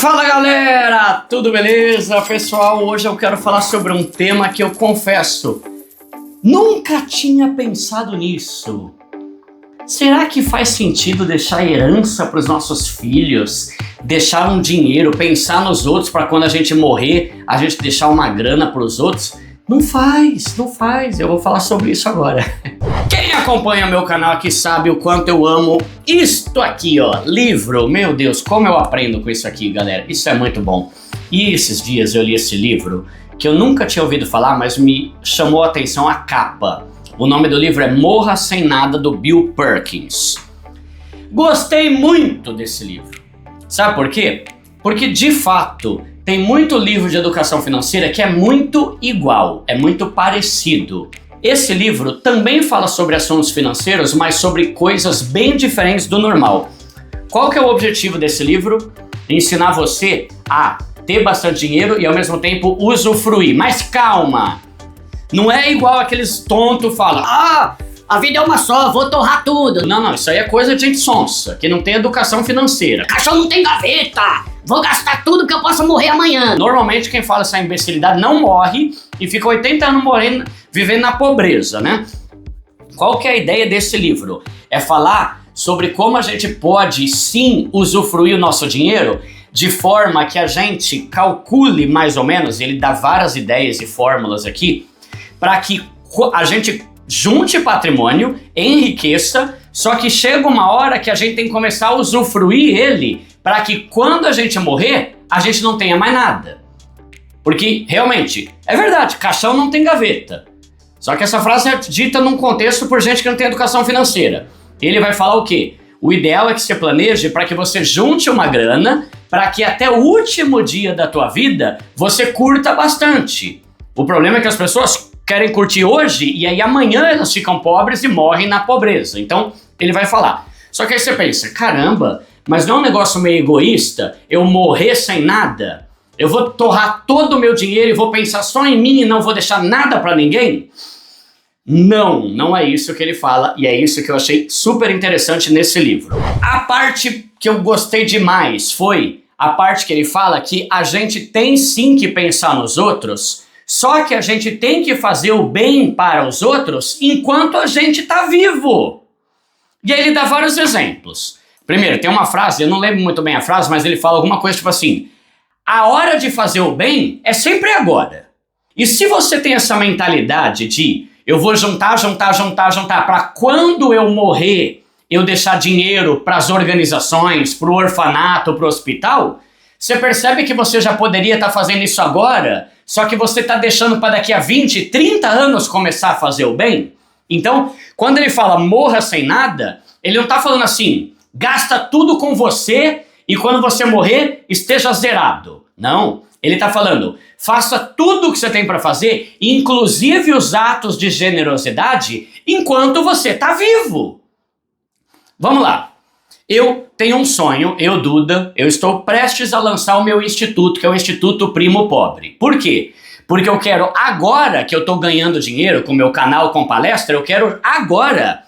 Fala galera, tudo beleza? Pessoal, hoje eu quero falar sobre um tema que eu confesso, nunca tinha pensado nisso. Será que faz sentido deixar herança para os nossos filhos? Deixar um dinheiro, pensar nos outros para quando a gente morrer, a gente deixar uma grana para os outros? Não faz. Eu vou falar sobre isso agora. Quem acompanha meu canal aqui sabe o quanto eu amo isto aqui, ó, livro. Meu Deus, como eu aprendo com isso aqui, galera. Isso é muito bom. E esses dias eu li esse livro, que eu nunca tinha ouvido falar, mas me chamou a atenção a capa. O nome do livro é Morra Sem Nada, do Bill Perkins. Gostei muito desse livro. Sabe por quê? Porque, de fato, tem muito livro de educação financeira que é muito igual, é muito parecido. Esse livro também fala sobre assuntos financeiros, mas sobre coisas bem diferentes do normal. Qual que é o objetivo desse livro? Ensinar você a ter bastante dinheiro e, ao mesmo tempo, usufruir. Mas calma! Não é igual aqueles tontos falam: "Ah, a vida é uma só, vou torrar tudo". Não, isso aí é coisa de gente sonsa, que não tem educação financeira. Cachorro não tem gaveta, vou gastar tudo que eu possa morrer amanhã. Normalmente quem fala essa imbecilidade não morre e fica 80 anos vivendo na pobreza, né? Qual que é a ideia desse livro? É falar sobre como a gente pode sim usufruir o nosso dinheiro de forma que a gente calcule mais ou menos, ele dá várias ideias e fórmulas aqui, para que a gente junte patrimônio, enriqueça, só que chega uma hora que a gente tem que começar a usufruir ele para que quando a gente morrer, a gente não tenha mais nada. Porque, realmente, é verdade, caixão não tem gaveta. Só que essa frase é dita num contexto por gente que não tem educação financeira. Ele vai falar o quê? O ideal é que você planeje para que você junte uma grana para que até o último dia da tua vida você curta bastante. O problema é que as pessoas querem curtir hoje e aí amanhã elas ficam pobres e morrem na pobreza. Então, ele vai falar. Só que aí você pensa, caramba, mas não é um negócio meio egoísta eu morrer sem nada? Eu vou torrar todo o meu dinheiro e vou pensar só em mim e não vou deixar nada para ninguém? Não é isso que ele fala e é isso que eu achei super interessante nesse livro. A parte que eu gostei demais foi a parte que ele fala que a gente tem sim que pensar nos outros, só que a gente tem que fazer o bem para os outros enquanto a gente está vivo. E aí ele dá vários exemplos. Primeiro, tem uma frase, eu não lembro muito bem a frase, mas ele fala alguma coisa tipo assim: a hora de fazer o bem é sempre agora. E se você tem essa mentalidade de eu vou juntar para quando eu morrer eu deixar dinheiro para as organizações, para o orfanato, para o hospital, você percebe que você já poderia estar fazendo isso agora, só que você está deixando para daqui a 20, 30 anos começar a fazer o bem? Então, quando ele fala morra sem nada, ele não está falando assim, gasta tudo com você e quando você morrer, esteja zerado. Não, ele está falando, faça tudo o que você tem para fazer, inclusive os atos de generosidade, enquanto você está vivo. Vamos lá. Eu tenho um sonho, Duda, eu estou prestes a lançar o meu instituto, que é o Instituto Primo Pobre. Por quê? Porque eu quero agora que eu estou ganhando dinheiro com o meu canal, com palestra, eu quero agora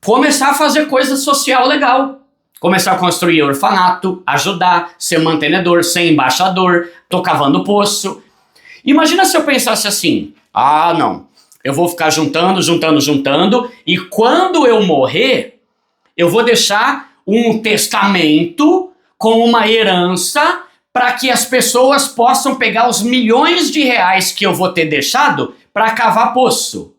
começar a fazer coisa social legal. Começar a construir orfanato, ajudar, ser mantenedor, ser embaixador, tô cavando poço. Imagina se eu pensasse assim, não, eu vou ficar juntando, e quando eu morrer, eu vou deixar um testamento com uma herança para que as pessoas possam pegar os milhões de reais que eu vou ter deixado para cavar poço.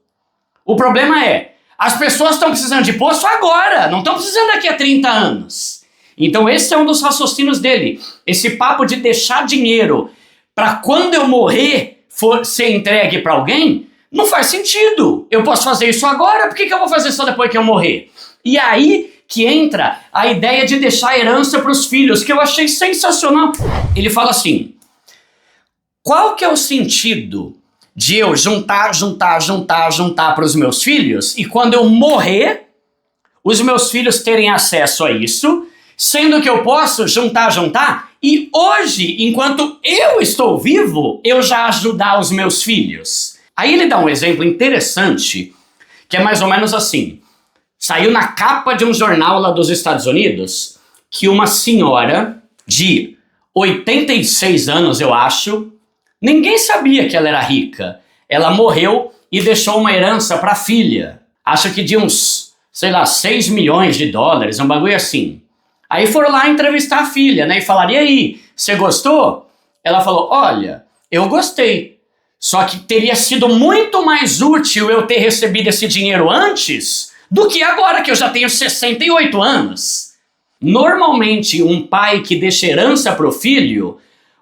O problema é, as pessoas estão precisando de poço agora, não estão precisando daqui a 30 anos. Então esse é um dos raciocínios dele. Esse papo de deixar dinheiro para quando eu morrer for ser entregue para alguém, não faz sentido. Eu posso fazer isso agora, por que eu vou fazer só depois que eu morrer? E aí que entra a ideia de deixar herança para os filhos, que eu achei sensacional. Ele fala assim, qual que é o sentido de eu juntar para os meus filhos e quando eu morrer, os meus filhos terem acesso a isso, sendo que eu posso juntar e hoje, enquanto eu estou vivo, eu já ajudar os meus filhos? Aí ele dá um exemplo interessante, que é mais ou menos assim. Saiu na capa de um jornal lá dos Estados Unidos que uma senhora de 86 anos, eu acho. Ninguém sabia que ela era rica. Ela morreu e deixou uma herança para a filha. Acho que de uns, 6 milhões de dólares, um bagulho assim. Aí foram lá entrevistar a filha, né? E falaram, e aí, você gostou? Ela falou, olha, eu gostei. Só que teria sido muito mais útil eu ter recebido esse dinheiro antes do que agora, que eu já tenho 68 anos. Normalmente, um pai que deixa herança para o filho,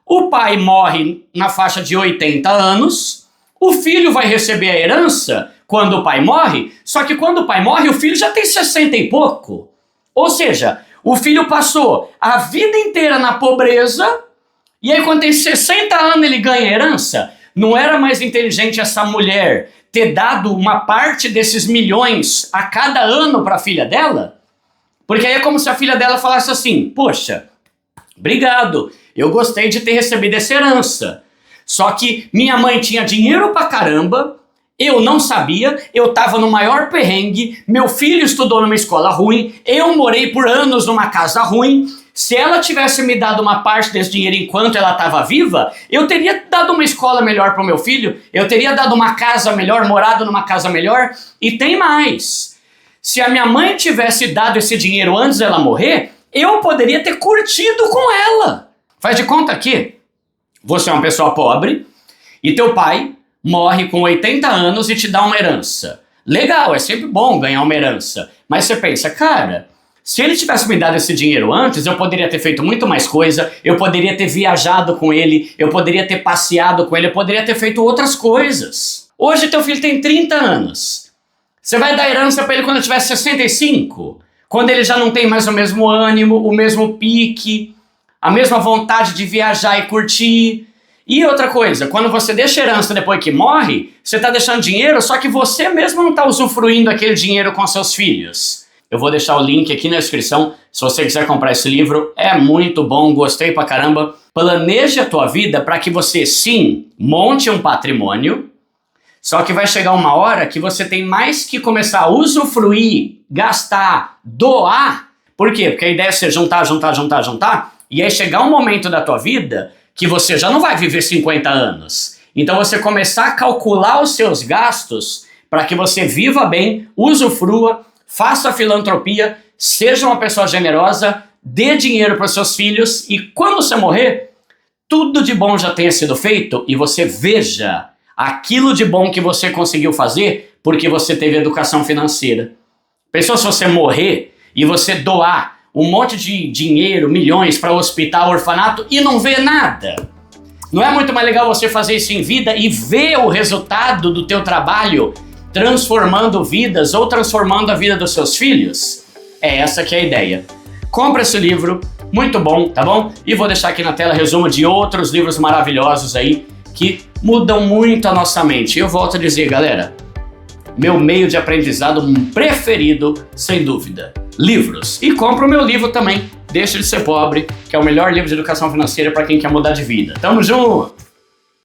o pai morre na faixa de 80 anos, o filho vai receber a herança quando o pai morre, só que quando o pai morre, o filho já tem 60 e pouco. Ou seja, o filho passou a vida inteira na pobreza, e aí quando tem 60 anos ele ganha herança. Não era mais inteligente essa mulher ter dado uma parte desses milhões a cada ano para a filha dela? Porque aí é como se a filha dela falasse assim, poxa, obrigado, eu gostei de ter recebido essa herança. Só que minha mãe tinha dinheiro pra caramba, eu não sabia, eu tava no maior perrengue, meu filho estudou numa escola ruim, eu morei por anos numa casa ruim. Se ela tivesse me dado uma parte desse dinheiro enquanto ela estava viva, eu teria dado uma escola melhor para o meu filho, eu teria dado uma casa melhor, morado numa casa melhor, e tem mais. Se a minha mãe tivesse dado esse dinheiro antes dela morrer, eu poderia ter curtido com ela. Faz de conta que você é uma pessoa pobre e teu pai morre com 80 anos e te dá uma herança. Legal, é sempre bom ganhar uma herança, mas você pensa, cara, se ele tivesse me dado esse dinheiro antes, eu poderia ter feito muito mais coisa, eu poderia ter viajado com ele, eu poderia ter passeado com ele, eu poderia ter feito outras coisas. Hoje teu filho tem 30 anos. Você vai dar herança para ele quando ele tiver 65? Quando ele já não tem mais o mesmo ânimo, o mesmo pique, a mesma vontade de viajar e curtir. E outra coisa, quando você deixa herança depois que morre, você está deixando dinheiro, só que você mesmo não está usufruindo aquele dinheiro com seus filhos. Eu vou deixar o link aqui na descrição, se você quiser comprar esse livro, é muito bom, gostei pra caramba. Planeje a tua vida para que você, sim, monte um patrimônio, só que vai chegar uma hora que você tem mais que começar a usufruir, gastar, doar. Por quê? Porque a ideia é você juntar, e aí chegar um momento da tua vida que você já não vai viver 50 anos. Então você começar a calcular os seus gastos para que você viva bem, usufrua, faça filantropia, seja uma pessoa generosa, dê dinheiro para os seus filhos e quando você morrer, tudo de bom já tenha sido feito e você veja aquilo de bom que você conseguiu fazer porque você teve educação financeira. Pensou se você morrer e você doar um monte de dinheiro, milhões para hospital, orfanato e não ver nada? Não é muito mais legal você fazer isso em vida e ver o resultado do teu trabalho transformando vidas ou transformando a vida dos seus filhos? É essa que é a ideia. Compra esse livro, muito bom, tá bom? E vou deixar aqui na tela resumo de outros livros maravilhosos aí que mudam muito a nossa mente. E eu volto a dizer, galera, meu meio de aprendizado preferido, sem dúvida, livros. E compra o meu livro também, Deixa de Ser Pobre, que é o melhor livro de educação financeira para quem quer mudar de vida. Tamo junto!